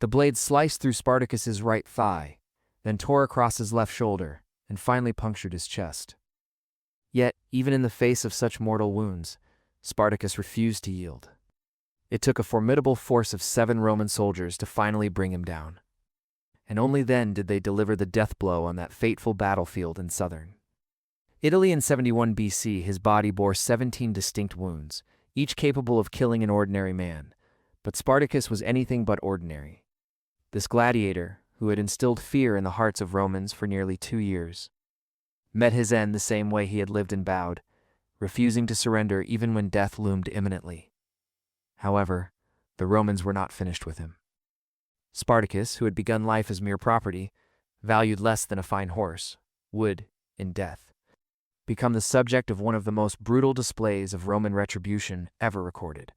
The blade sliced through Spartacus's right thigh, then tore across his left shoulder, and finally punctured his chest. Yet, even in the face of such mortal wounds, Spartacus refused to yield. It took a formidable force of 7 Roman soldiers to finally bring him down. And only then did they deliver the death blow on that fateful battlefield in southern Italy. In 71 BC, his body bore 17 distinct wounds, each capable of killing an ordinary man. But Spartacus was anything but ordinary. This gladiator, who had instilled fear in the hearts of Romans for nearly 2 years, met his end the same way he had lived and bowed, refusing to surrender even when death loomed imminently. However, the Romans were not finished with him. Spartacus, who had begun life as mere property, valued less than a fine horse, would, in death, become the subject of one of the most brutal displays of Roman retribution ever recorded.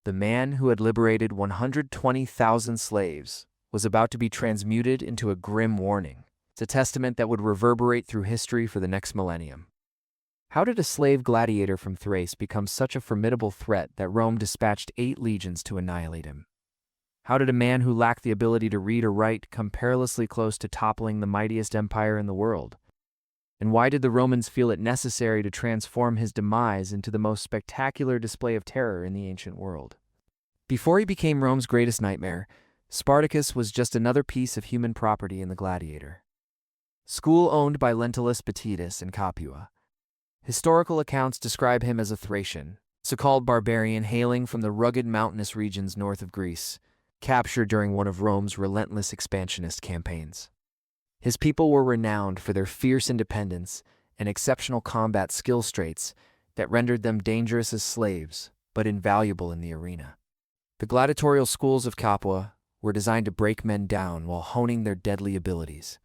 The man who had liberated 120,000 slaves was about to be transmuted into a grim warning. It's a testament that would reverberate through history for the next millennium. How did a slave gladiator from Thrace become such a formidable threat that Rome dispatched 8 legions to annihilate him? How did a man who lacked the ability to read or write come perilously close to toppling the mightiest empire in the world? And why did the Romans feel it necessary to transform his demise into the most spectacular display of terror in the ancient world? Before he became Rome's greatest nightmare, Spartacus was just another piece of human property in the Gladiator. School owned by Lentulus Batidas in Capua. Historical accounts describe him as a Thracian, so-called barbarian hailing from the rugged mountainous regions north of Greece, captured during one of Rome's relentless expansionist campaigns. His people were renowned for their fierce independence and exceptional combat skill traits that rendered them dangerous as slaves, but invaluable in the arena. The gladiatorial schools of Capua were designed to break men down while honing their deadly abilities.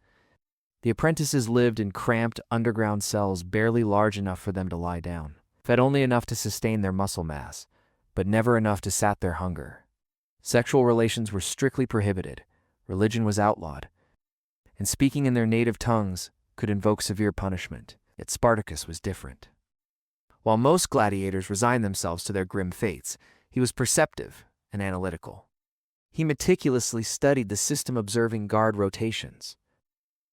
The apprentices lived in cramped underground cells barely large enough for them to lie down, fed only enough to sustain their muscle mass, but never enough to sat their hunger. Sexual relations were strictly prohibited, religion was outlawed, and speaking in their native tongues could invoke severe punishment. Yet Spartacus was different. While most gladiators resigned themselves to their grim fates, he was perceptive and analytical. He meticulously studied the system, observing guard rotations,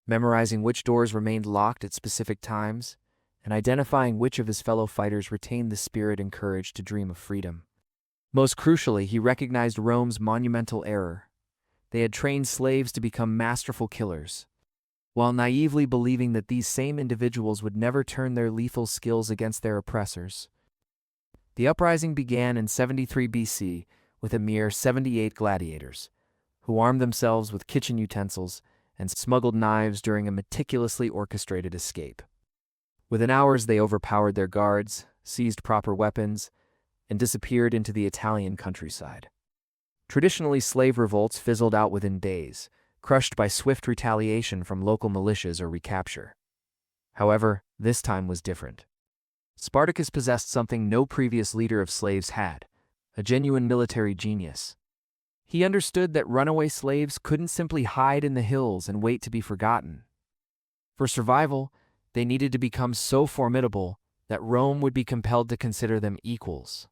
memorizing which doors remained locked at specific times, and identifying which of his fellow fighters retained the spirit and courage to dream of freedom. Most crucially, he recognized Rome's monumental error. They had trained slaves to become masterful killers, while naively believing that these same individuals would never turn their lethal skills against their oppressors. The uprising began in 73 BC with a mere 78 gladiators, who armed themselves with kitchen utensils and smuggled knives during a meticulously orchestrated escape. Within hours, they overpowered their guards, seized proper weapons, and disappeared into the Italian countryside. Traditionally, slave revolts fizzled out within days, crushed by swift retaliation from local militias or recapture. However, this time was different. Spartacus possessed something no previous leader of slaves had: a genuine military genius. He understood that runaway slaves couldn't simply hide in the hills and wait to be forgotten. For survival, they needed to become so formidable that Rome would be compelled to consider them equals.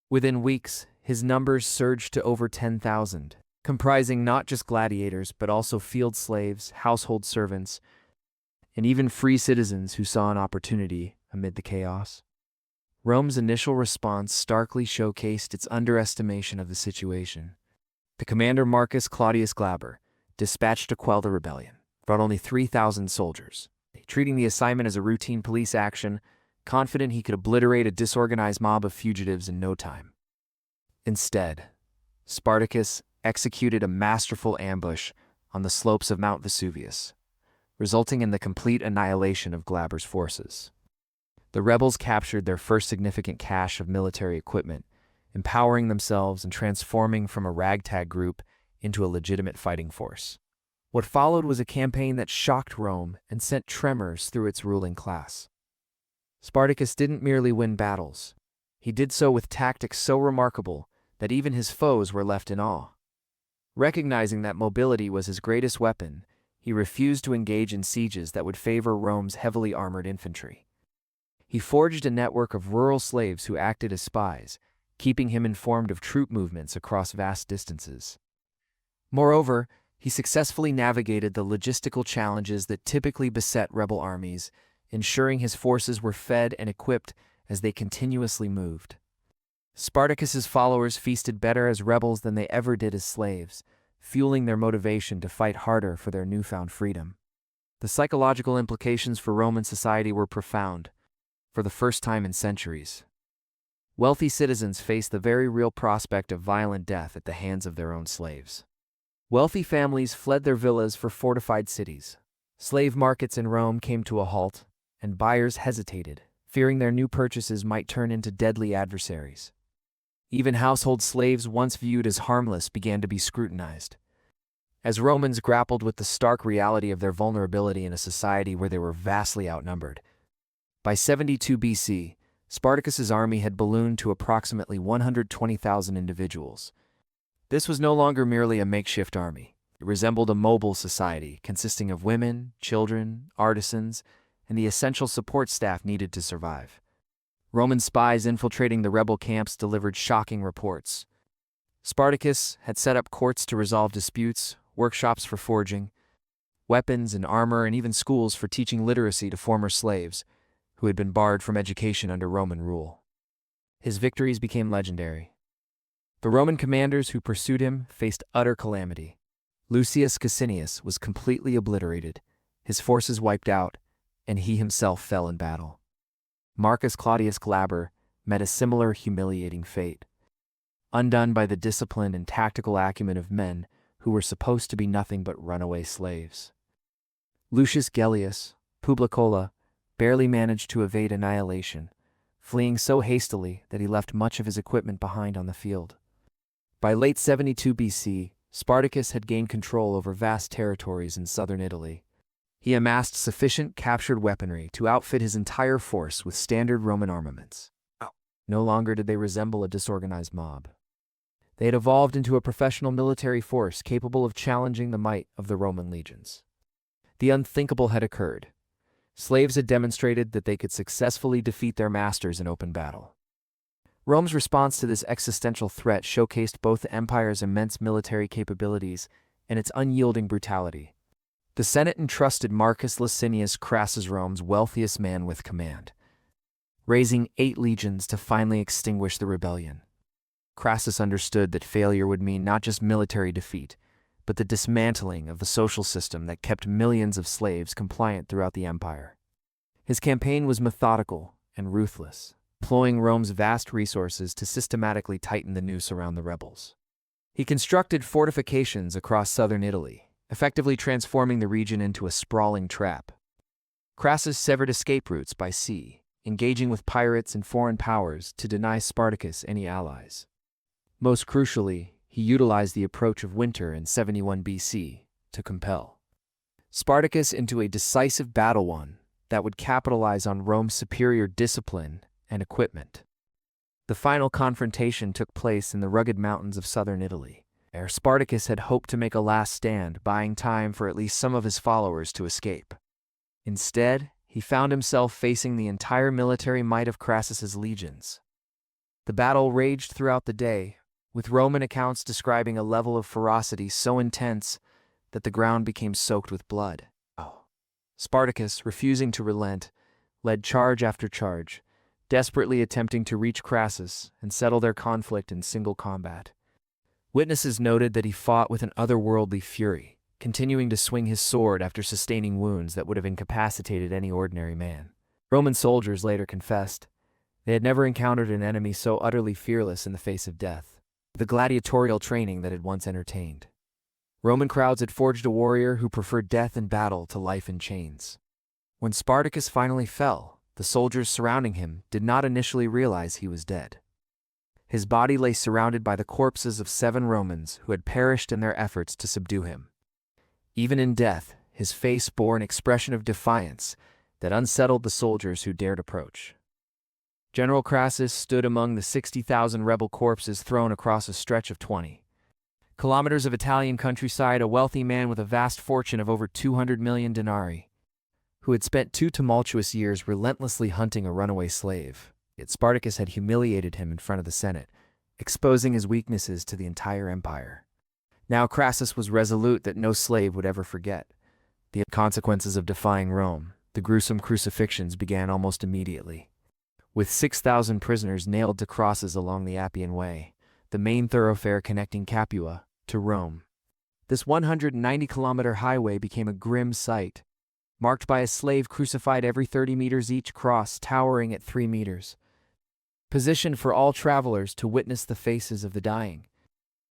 Within weeks, his numbers surged to over 10,000, comprising not just gladiators but also field slaves, household servants, and even free citizens who saw an opportunity amid the chaos. Rome's initial response starkly showcased its underestimation of the situation. The commander Marcus Claudius Glaber, dispatched to quell the rebellion, brought only 3,000 soldiers, treating the assignment as a routine police action, confident he could obliterate a disorganized mob of fugitives in no time. Instead, Spartacus executed a masterful ambush on the slopes of Mount Vesuvius, resulting in the complete annihilation of Glaber's forces. The rebels captured their first significant cache of military equipment, empowering themselves and transforming from a ragtag group into a legitimate fighting force. What followed was a campaign that shocked Rome and sent tremors through its ruling class. Spartacus didn't merely win battles. He did so with tactics so remarkable that even his foes were left in awe. Recognizing that mobility was his greatest weapon, he refused to engage in sieges that would favor Rome's heavily armored infantry. He forged a network of rural slaves who acted as spies, keeping him informed of troop movements across vast distances. Moreover, he successfully navigated the logistical challenges that typically beset rebel armies, ensuring his forces were fed and equipped as they continuously moved. Spartacus's followers feasted better as rebels than they ever did as slaves, fueling their motivation to fight harder for their newfound freedom. The psychological implications for Roman society were profound. For the first time in centuries, wealthy citizens faced the very real prospect of violent death at the hands of their own slaves. Wealthy families fled their villas for fortified cities. Slave markets in Rome came to a halt, and buyers hesitated, fearing their new purchases might turn into deadly adversaries. Even household slaves once viewed as harmless began to be scrutinized. As Romans grappled with the stark reality of their vulnerability in a society where they were vastly outnumbered, by 72 BC, Spartacus's army had ballooned to approximately 120,000 individuals. This was no longer merely a makeshift army. It resembled a mobile society consisting of women, children, artisans, and the essential support staff needed to survive. Roman spies infiltrating the rebel camps delivered shocking reports. Spartacus had set up courts to resolve disputes, workshops for forging, weapons and armor, and even schools for teaching literacy to former slaves who had been barred from education under Roman rule. His victories became legendary. The Roman commanders who pursued him faced utter calamity. Lucius Caecilius was completely obliterated, his forces wiped out, and he himself fell in battle. Marcus Claudius Glaber met a similar humiliating fate. Undone by the discipline and tactical acumen of men who were supposed to be nothing but runaway slaves. Lucius Gellius Publicola barely managed to evade annihilation, fleeing so hastily that he left much of his equipment behind on the field. By late 72 BC, Spartacus had gained control over vast territories in southern Italy. He amassed sufficient captured weaponry to outfit his entire force with standard Roman armaments. No longer did they resemble a disorganized mob. They had evolved into a professional military force capable of challenging the might of the Roman legions. The unthinkable had occurred. Slaves had demonstrated that they could successfully defeat their masters in open battle. Rome's response to this existential threat showcased both the empire's immense military capabilities and its unyielding brutality. The Senate entrusted Marcus Licinius Crassus, Rome's wealthiest man, with command, raising 8 legions to finally extinguish the rebellion. Crassus understood that failure would mean not just military defeat, but the dismantling of the social system that kept millions of slaves compliant throughout the empire. His campaign was methodical and ruthless, employing Rome's vast resources to systematically tighten the noose around the rebels. He constructed fortifications across southern Italy, effectively transforming the region into a sprawling trap. Crassus severed escape routes by sea, engaging with pirates and foreign powers to deny Spartacus any allies. Most crucially, he utilized the approach of winter in 71 BC to compel Spartacus into a decisive battle, one that would capitalize on Rome's superior discipline and equipment. The final confrontation took place in the rugged mountains of southern Italy, where Spartacus had hoped to make a last stand, buying time for at least some of his followers to escape. Instead, he found himself facing the entire military might of Crassus's legions. The battle raged throughout the day, with Roman accounts describing a level of ferocity so intense that the ground became soaked with blood. Spartacus, refusing to relent, led charge after charge, desperately attempting to reach Crassus and settle their conflict in single combat. Witnesses noted that he fought with an otherworldly fury, continuing to swing his sword after sustaining wounds that would have incapacitated any ordinary man. Roman soldiers later confessed they had never encountered an enemy so utterly fearless in the face of death. The gladiatorial training that had once entertained Roman crowds had forged a warrior who preferred death in battle to life in chains. When Spartacus finally fell, the soldiers surrounding him did not initially realize he was dead. His body lay surrounded by the corpses of 7 Romans who had perished in their efforts to subdue him. Even in death, his face bore an expression of defiance that unsettled the soldiers who dared approach. General Crassus stood among the 60,000 rebel corpses thrown across a stretch of 20 kilometers of Italian countryside, a wealthy man with a vast fortune of over 200 million denarii, who had spent 2 tumultuous years relentlessly hunting a runaway slave. Yet Spartacus had humiliated him in front of the Senate, exposing his weaknesses to the entire empire. Now Crassus was resolute that no slave would ever forget the consequences of defying Rome. The gruesome crucifixions began almost immediately, with 6,000 prisoners nailed to crosses along the Appian Way, the main thoroughfare connecting Capua to Rome. This 190-kilometer highway became a grim sight, marked by a slave crucified every 30 meters, each cross towering at 3 meters, positioned for all travelers to witness the faces of the dying.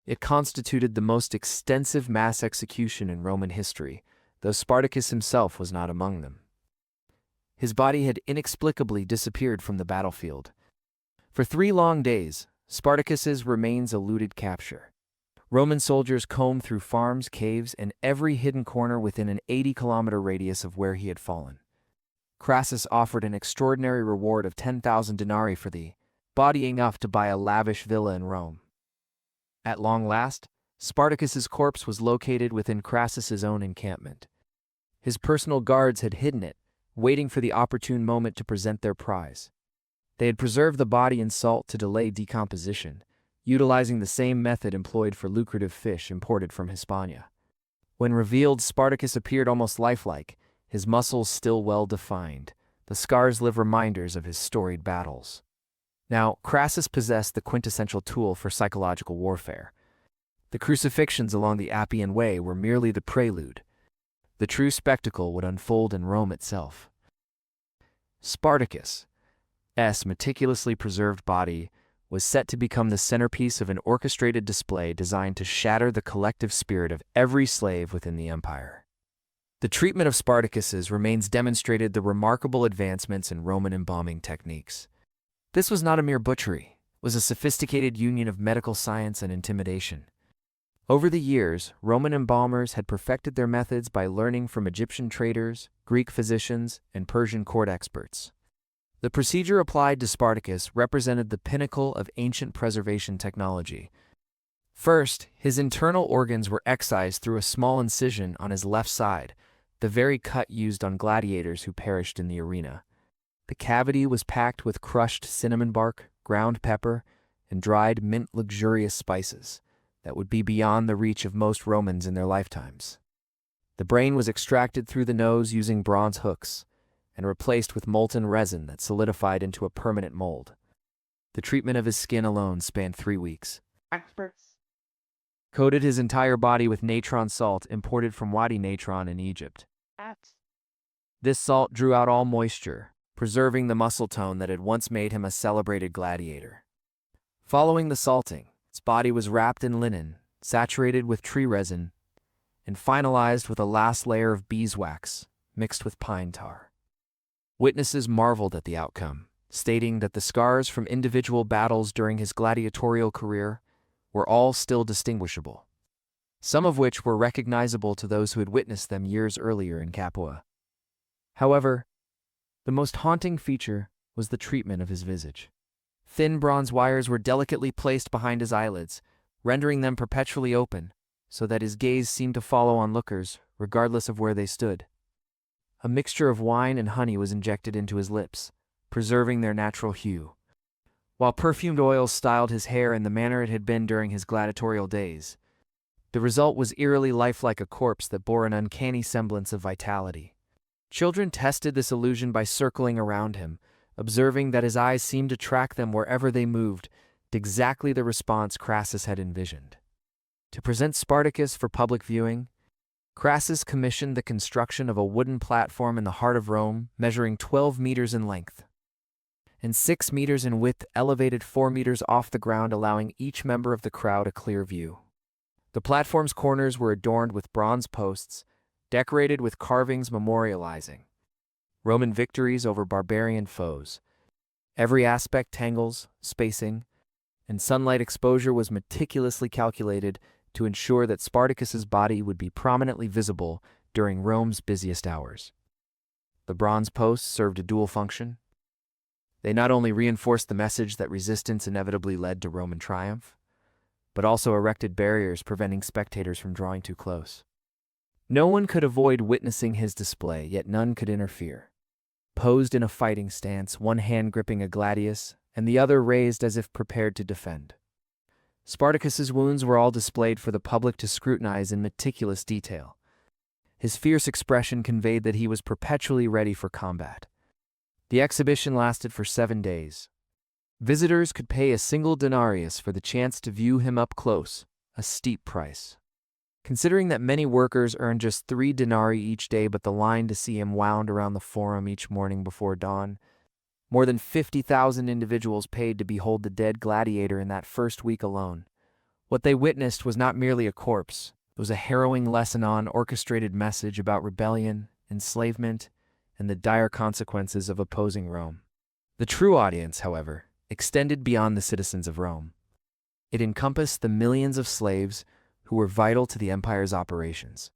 It constituted the most extensive mass execution in Roman history, though Spartacus himself was not among them. His body had inexplicably disappeared from the battlefield. For 3 long days, Spartacus's remains eluded capture. Roman soldiers combed through farms, caves, and every hidden corner within an 80-kilometer radius of where he had fallen. Crassus offered an extraordinary reward of 10,000 denarii for the body, enough to buy a lavish villa in Rome. At long last, Spartacus's corpse was located within Crassus's own encampment. His personal guards had hidden it, waiting for the opportune moment to present their prize. They had preserved the body in salt to delay decomposition, utilizing the same method employed for lucrative fish imported from Hispania. When revealed, Spartacus appeared almost lifelike, his muscles still well-defined. The scars live reminders of his storied battles. Now, Crassus possessed the quintessential tool for psychological warfare. The crucifixions along the Appian Way were merely the prelude. The true spectacle would unfold in Rome itself. Spartacus' meticulously preserved body was set to become the centerpiece of an orchestrated display designed to shatter the collective spirit of every slave within the empire. The treatment of Spartacus's remains demonstrated the remarkable advancements in Roman embalming techniques. This was not a mere butchery, it was a sophisticated union of medical science and intimidation. Over the years, Roman embalmers had perfected their methods by learning from Egyptian traders, Greek physicians, and Persian court experts. The procedure applied to Spartacus represented the pinnacle of ancient preservation technology. First, his internal organs were excised through a small incision on his left side, the very cut used on gladiators who perished in the arena. The cavity was packed with crushed cinnamon bark, ground pepper, and dried mint luxurious spices that would be beyond the reach of most Romans in their lifetimes. The brain was extracted through the nose using bronze hooks and replaced with molten resin that solidified into a permanent mold. The treatment of his skin alone spanned 3 weeks. Experts. Coated his entire body with natron salt imported from Wadi Natron in Egypt. This salt drew out all moisture, preserving the muscle tone that had once made him a celebrated gladiator. Following the salting, his body was wrapped in linen, saturated with tree resin, and finalized with a last layer of beeswax mixed with pine tar. Witnesses marveled at the outcome, stating that the scars from individual battles during his gladiatorial career were all still distinguishable, some of which were recognizable to those who had witnessed them years earlier in Capua. However, the most haunting feature was the treatment of his visage. Thin bronze wires were delicately placed behind his eyelids, rendering them perpetually open, so that his gaze seemed to follow onlookers, regardless of where they stood. A mixture of wine and honey was injected into his lips, preserving their natural hue, while perfumed oils styled his hair in the manner it had been during his gladiatorial days. The result was eerily lifelike, a corpse that bore an uncanny semblance of vitality. Children tested this illusion by circling around him, observing that his eyes seemed to track them wherever they moved, exactly the response Crassus had envisioned. To present Spartacus for public viewing, Crassus commissioned the construction of a wooden platform in the heart of Rome, measuring 12 meters in length and 6 meters in width, elevated 4 meters off the ground, allowing each member of the crowd a clear view. The platform's corners were adorned with bronze posts, decorated with carvings memorializing Roman victories over barbarian foes. Every aspect, angles, spacing, and sunlight exposure was meticulously calculated to ensure that Spartacus's body would be prominently visible during Rome's busiest hours. The bronze posts served a dual function. They not only reinforced the message that resistance inevitably led to Roman triumph, but also erected barriers preventing spectators from drawing too close. No one could avoid witnessing his display, yet none could interfere. Posed in a fighting stance, one hand gripping a gladius and the other raised as if prepared to defend. Spartacus's wounds were all displayed for the public to scrutinize in meticulous detail. His fierce expression conveyed that he was perpetually ready for combat. The exhibition lasted for 7 days. Visitors could pay a single denarius for the chance to view him up close, a steep price. Considering that many workers earned just 3 denarii each day, but the line to see him wound around the forum each morning before dawn, more than 50,000 individuals paid to behold the dead gladiator in that first week alone. What they witnessed was not merely a corpse. It was a harrowing lesson on orchestrated message about rebellion, enslavement, and the dire consequences of opposing Rome. The true audience, however, extended beyond the citizens of Rome. It encompassed the millions of slaves who were vital to the empire's operations.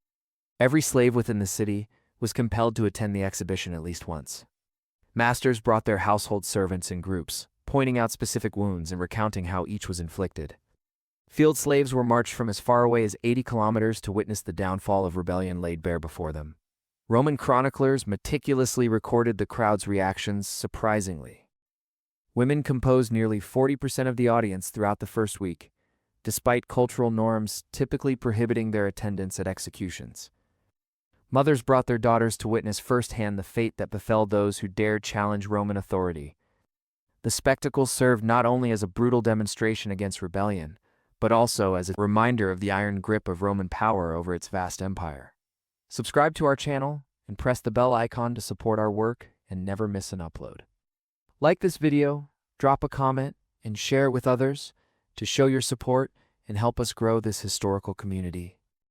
Every slave within the city was compelled to attend the exhibition at least once. Masters brought their household servants in groups, pointing out specific wounds and recounting how each was inflicted. Field slaves were marched from as far away as 80 kilometers to witness the downfall of rebellion laid bare before them. Roman chroniclers meticulously recorded the crowd's reactions surprisingly. Women composed nearly 40% of the audience throughout the first week, despite cultural norms typically prohibiting their attendance at executions. Mothers brought their daughters to witness firsthand the fate that befell those who dared challenge Roman authority. The spectacle served not only as a brutal demonstration against rebellion, but also as a reminder of the iron grip of Roman power over its vast empire. Subscribe to our channel and press the bell icon to support our work and never miss an upload. Like this video, drop a comment, and share it with others to show your support and help us grow this historical community.